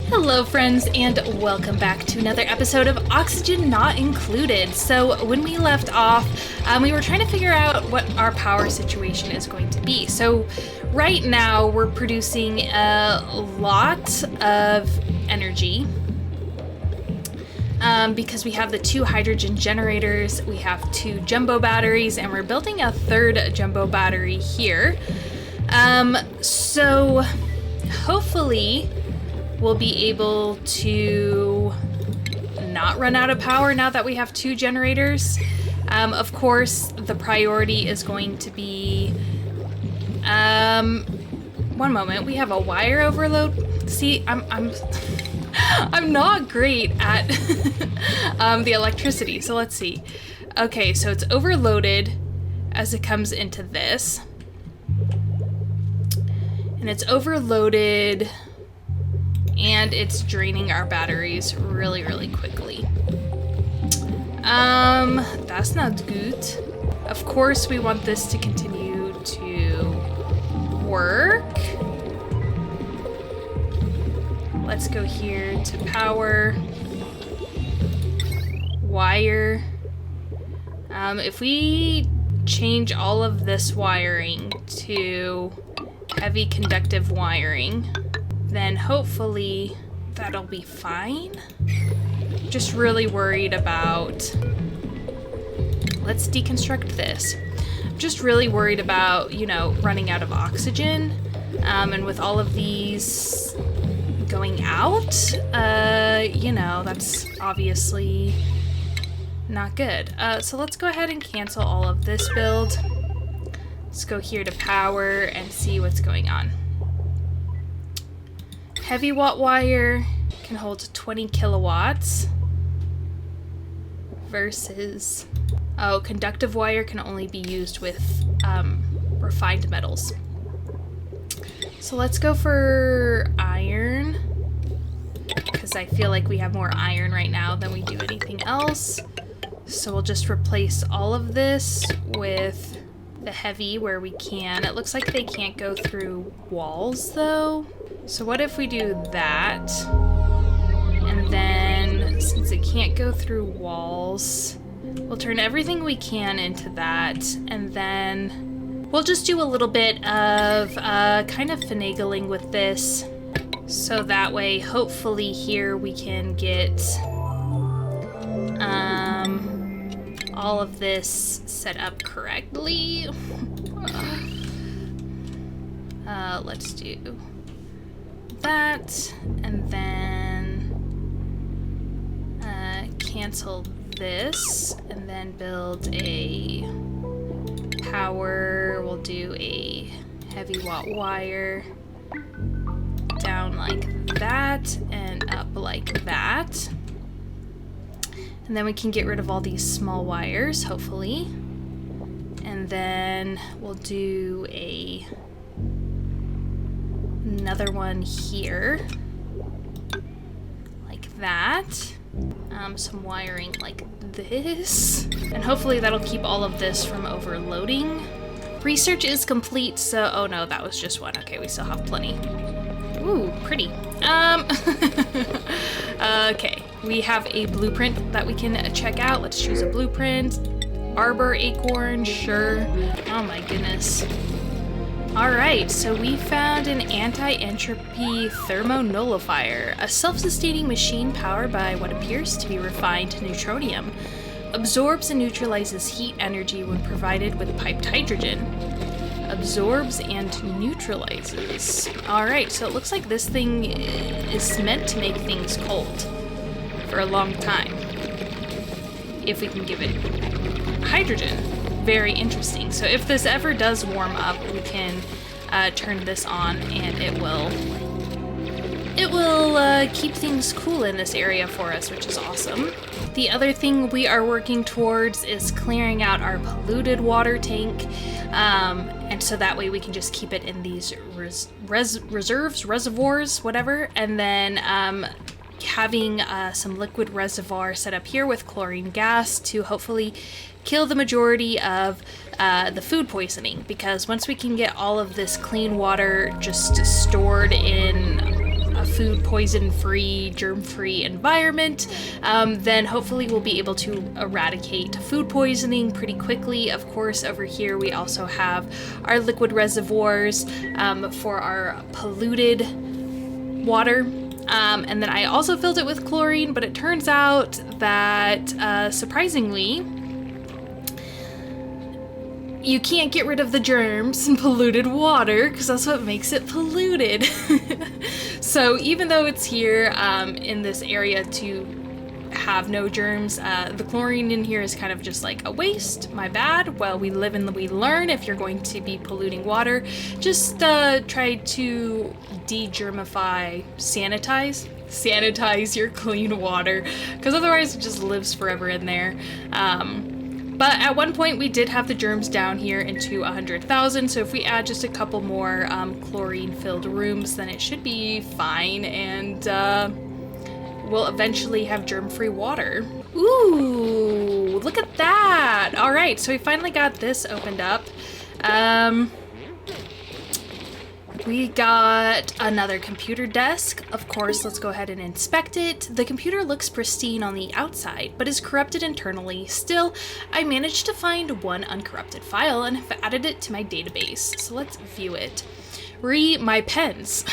Hello friends, and welcome back to another episode of Oxygen Not Included. So when we left off, we were trying to figure out what our power situation is going to be. So right now we're producing a lot of energy because we have the 2 hydrogen generators, we have 2 jumbo batteries, and we're building a 3rd jumbo battery here. So hopefully we'll be able to not run out of power now that we have 2 generators. Of course, the priority is going to be... one moment, we have a wire overload. See, I'm not great at the electricity, so let's see. Okay, so it's overloaded as it comes into this. And it's overloaded... and it's draining our batteries really, really quickly. That's not good. Of course, we want this to continue to work. Let's go here to power, wire. If we change all of this wiring to heavy conductive wiring, then hopefully that'll be fine. Just really worried about... let's deconstruct this. Just really worried about, you know, running out of oxygen. And with all of these going out, you know, that's obviously not good. So let's go ahead and cancel all of this build. Let's go here to power and see what's going on. Heavy watt wire can hold 20 kilowatts versus, oh, conductive wire can only be used with refined metals. So let's go for iron, because I feel like we have more iron right now than we do anything else. So we'll just replace all of this with the heavy where we can. It looks like they can't go through walls though. So what if we do that, and then since it can't go through walls, we'll turn everything we can into that, and then we'll just do a little bit of kind of finagling with this, so that way hopefully here we can get all of this set up correctly. Let's do that, and then cancel this, and then build a power. We'll do a heavy watt wire down like that and up like that, and then we can get rid of all these small wires hopefully, and then we'll do another one here, like that. Some wiring like this, and hopefully that'll keep all of this from overloading. Research is complete, so, oh no, that was just one. Okay, we still have plenty. Ooh, pretty. Okay, we have a blueprint that we can check out. Let's choose a blueprint. Arbor acorn, sure. Oh my goodness. Alright, so we found an anti-entropy thermonullifier, a self-sustaining machine powered by what appears to be refined neutronium. Absorbs and neutralizes heat energy when provided with piped hydrogen. Absorbs and neutralizes. Alright, so it looks like this thing is meant to make things cold for a long time, if we can give it hydrogen. Very interesting. So if this ever does warm up, we can turn this on, and it will keep things cool in this area for us, which is awesome. The other thing we are working towards is clearing out our polluted water tank, and so that way we can just keep it in these reservoirs, whatever, and then having some liquid reservoir set up here with chlorine gas to hopefully kill the majority of the food poisoning, because once we can get all of this clean water just stored in a food poison-free, germ-free environment, then hopefully we'll be able to eradicate food poisoning pretty quickly. Of course, over here we also have our liquid reservoirs for our polluted water. And then I also filled it with chlorine, but it turns out that, surprisingly, you can't get rid of the germs in polluted water because that's what makes it polluted. So even though it's here in this area to have no germs, the chlorine in here is kind of just like a waste. My bad. Well, we live and we learn. If you're going to be polluting water, just try to de-germify, sanitize your clean water, because otherwise it just lives forever in there. But at one point we did have the germs down here into 100,000, so if we add just a couple more chlorine-filled rooms, then it should be fine, and we'll eventually have germ-free water. Ooh, look at that! Alright, so we finally got this opened up. We got another computer desk. Of course, let's go ahead and inspect it. The computer looks pristine on the outside, but is corrupted internally. Still, I managed to find one uncorrupted file and have added it to my database. So let's view it. My pens.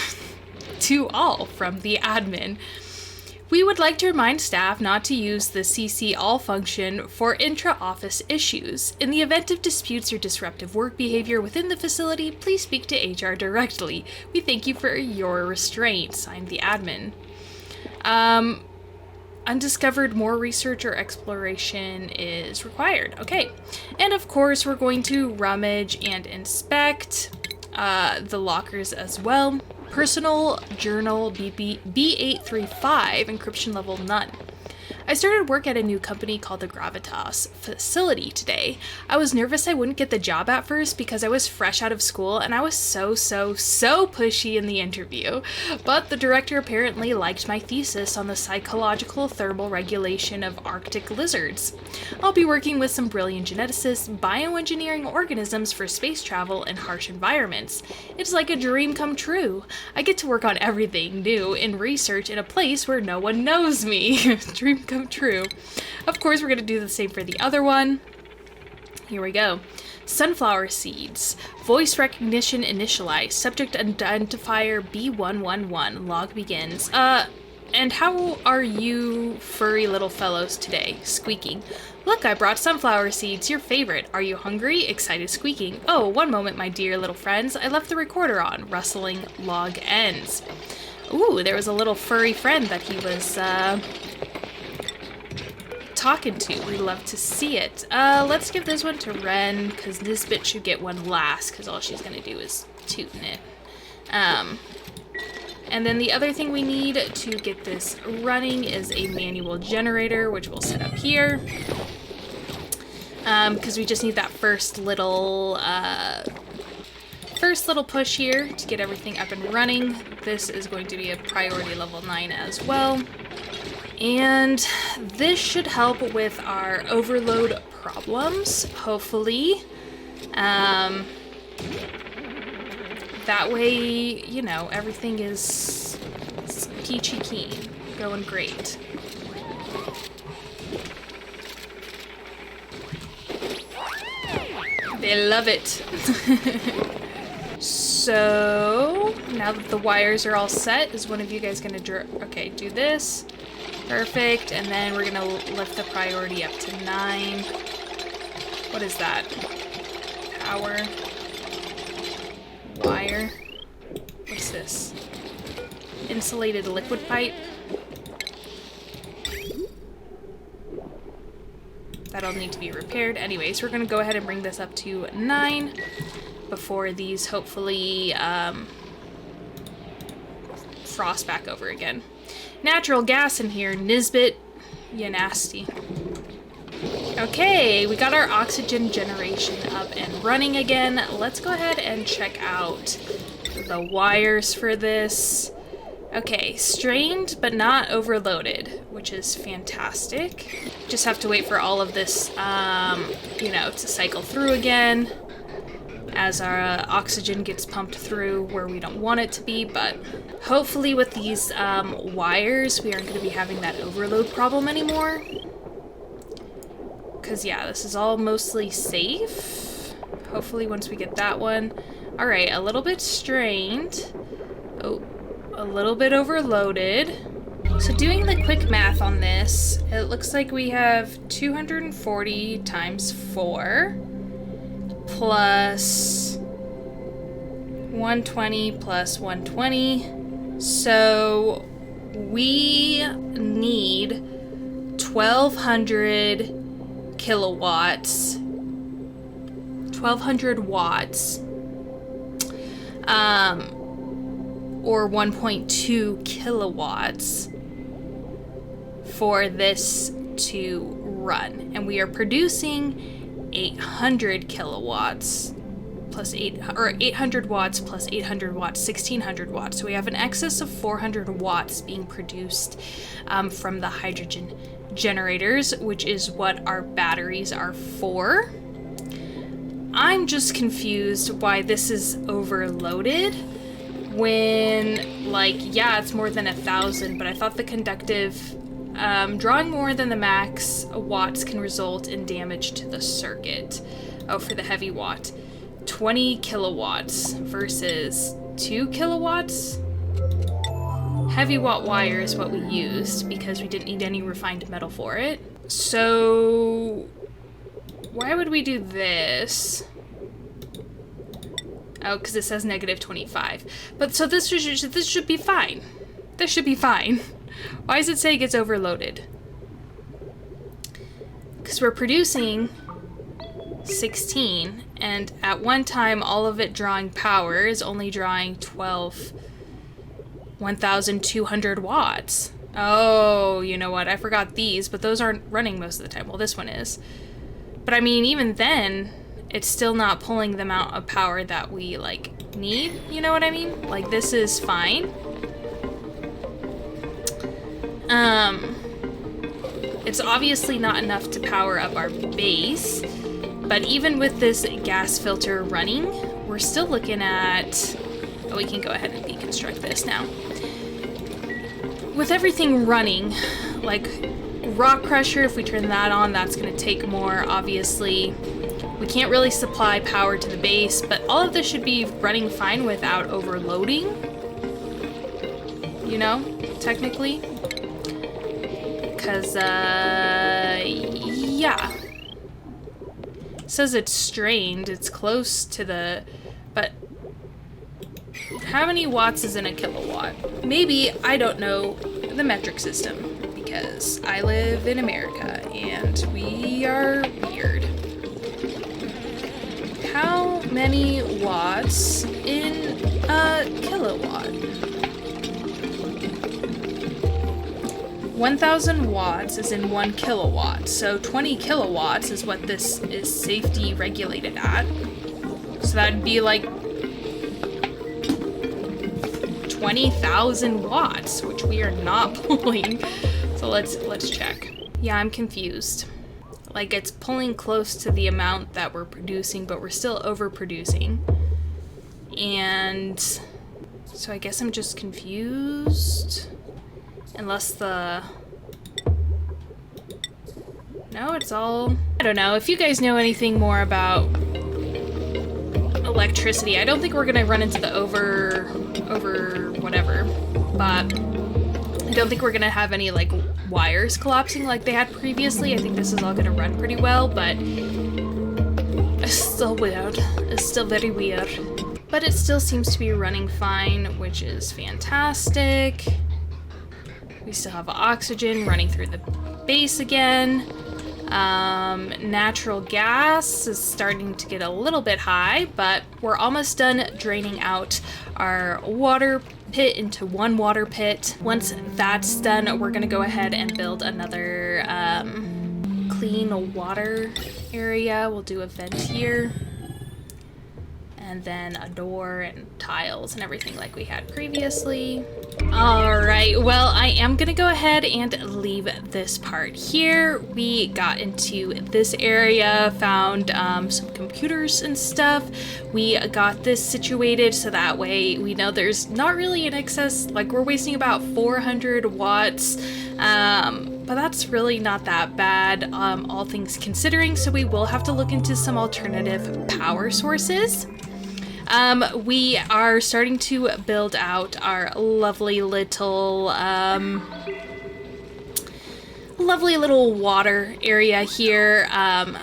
To all from the admin. We would like to remind staff not to use the CC all function for intra-office issues. In the event of disputes or disruptive work behavior within the facility, please speak to HR directly. We thank you for your restraint. Signed, the admin. Undiscovered, more research or exploration is required. Okay. And of course, we're going to rummage and inspect the lockers as well. Personal journal B835, encryption level none. I started work at a new company called the Gravitas facility today. I was nervous I wouldn't get the job at first because I was fresh out of school and I was so pushy in the interview. But the director apparently liked my thesis on the psychological thermal regulation of Arctic lizards. I'll be working with some brilliant geneticists, bioengineering organisms for space travel in harsh environments. It's like a dream come true. I get to work on everything new in research in a place where no one knows me. Dream come true. Of course, we're going to do the same for the other one. Here we go. Sunflower seeds. Voice recognition initialized. Subject identifier B111. Log begins. And how are you furry little fellows today? Squeaking. Look, I brought sunflower seeds, your favorite. Are you hungry? Excited squeaking. Oh, one moment, my dear little friends. I left the recorder on. Rustling. Log ends. Ooh, there was a little furry friend that he was, talking to. We love to see it. Let's give this one to Ren, because this bit should get one last, because all she's gonna do is tootin' it. And then the other thing we need to get this running is a manual generator, which we'll set up here. Because we just need that first little push here to get everything up and running. This is going to be a priority level 9 as well. And this should help with our overload problems, hopefully. That way, you know, everything is peachy keen, going great. They love it. So, now that the wires are all set, is one of you guys gonna okay, do this. Perfect, and then we're gonna lift the priority up to 9. What is that? Power. Wire. What's this? Insulated liquid pipe. That'll need to be repaired. Anyways, we're gonna go ahead and bring this up to 9 before these hopefully frost back over again. Natural gas in here, Nisbet. You nasty. Okay, we got our oxygen generation up and running again. Let's go ahead and check out the wires for this. Okay, strained but not overloaded, which is fantastic. Just have to wait for all of this, you know, to cycle through again. as our oxygen gets pumped through where we don't want it to be, but hopefully with these wires, we aren't going to be having that overload problem anymore. Because, yeah, this is all mostly safe. Hopefully once we get that one. All right, a little bit strained. Oh, a little bit overloaded. So doing the quick math on this, it looks like we have 240 times 4 plus 120 plus 120. So we need 1,200 kilowatts, 1,200 watts, or 1.2 kilowatts for this to run. And we are producing 800 kilowatts plus 800 watts plus 800 watts, 1,600 watts. So we have an excess of 400 watts being produced from the hydrogen generators, which is what our batteries are for. I'm just confused why this is overloaded when, like, yeah, it's more than 1,000, but I thought the conductive drawing more than the max watts can result in damage to the circuit. Oh, for the heavy watt. 20 kilowatts versus 2 kilowatts. Heavy watt wire is what we used because we didn't need any refined metal for it. So why would we do this? Oh, because it says negative 25. But so this should be fine. This should be fine. Why does it say it gets overloaded? Because we're producing 16, and at one time all of it drawing power is only drawing 1,200 watts. Oh, you know what? I forgot these, but those aren't running most of the time. Well, this one is. But I mean, even then, it's still not pulling the amount of power that we, like, need. You know what I mean? Like, this is fine. It's obviously not enough to power up our base, but even with this gas filter running, we're still looking at... Oh, we can go ahead and deconstruct this now. With everything running, like rock crusher, if we turn that on, that's going to take more, obviously. We can't really supply power to the base, but all of this should be running fine without overloading. You know, technically. Because, yeah. It says it's strained, it's close to the... But how many watts is in a kilowatt? Maybe I don't know the metric system, because I live in America, and we are weird. How many watts in a kilowatt? 1,000 watts is in 1 kilowatt, so 20 kilowatts is what this is safety regulated at. So that'd be like 20,000 watts, which we are not pulling. So let's check. Yeah, I'm confused. Like, it's pulling close to the amount that we're producing, but we're still overproducing. And so I guess I'm just confused. Unless the... No, it's all... I don't know. If you guys know anything more about electricity, I don't think we're gonna run into the over whatever, but I don't think we're gonna have any, like, wires collapsing like they had previously. I think this is all gonna run pretty well, but it's still weird. It's still very weird. But it still seems to be running fine, which is fantastic. We still have oxygen running through the base again. Natural gas is starting to get a little bit high, but we're almost done draining out our water pit into one water pit. Once that's done, we're gonna go ahead and build another clean water area. We'll do a vent here, and then a door and tiles and everything like we had previously. Alright, well, I am gonna go ahead and leave this part here. We got into this area, found some computers and stuff. We got this situated so that way we know there's not really an excess, like we're wasting about 400 watts, but that's really not that bad, all things considering, so we will have to look into some alternative power sources. We are starting to build out our lovely little water area here.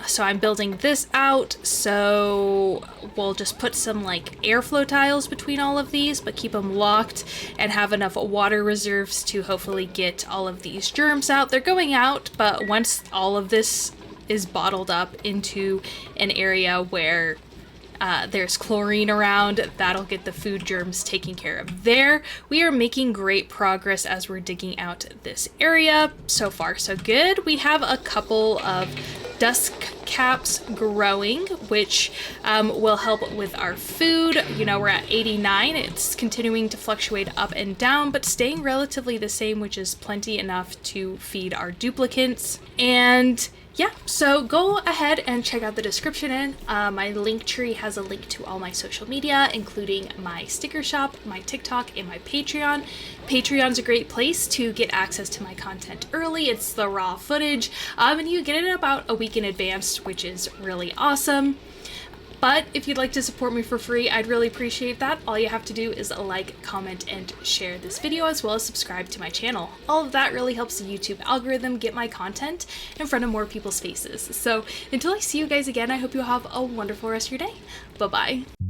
So I'm building this out, so we'll just put some like airflow tiles between all of these, but keep them locked and have enough water reserves to hopefully get all of these germs out. They're going out, but once all of this is bottled up into an area where there's chlorine around, that'll get the food germs taken care of there. We are making great progress as we're digging out this area. So far, so good. We have a couple of dusk caps growing, which will help with our food. You know, we're at 89. It's continuing to fluctuate up and down, but staying relatively the same, which is plenty enough to feed our duplicates. And yeah, so go ahead and check out the description in. My link tree has a link to all my social media, including my sticker shop, my TikTok, and my Patreon. Patreon's a great place to get access to my content early. It's the raw footage, and you get it about a week in advance, which is really awesome. But if you'd like to support me for free, I'd really appreciate that. All you have to do is like, comment, and share this video, as well as subscribe to my channel. All of that really helps the YouTube algorithm get my content in front of more people's faces. So until I see you guys again, I hope you have a wonderful rest of your day. Bye-bye.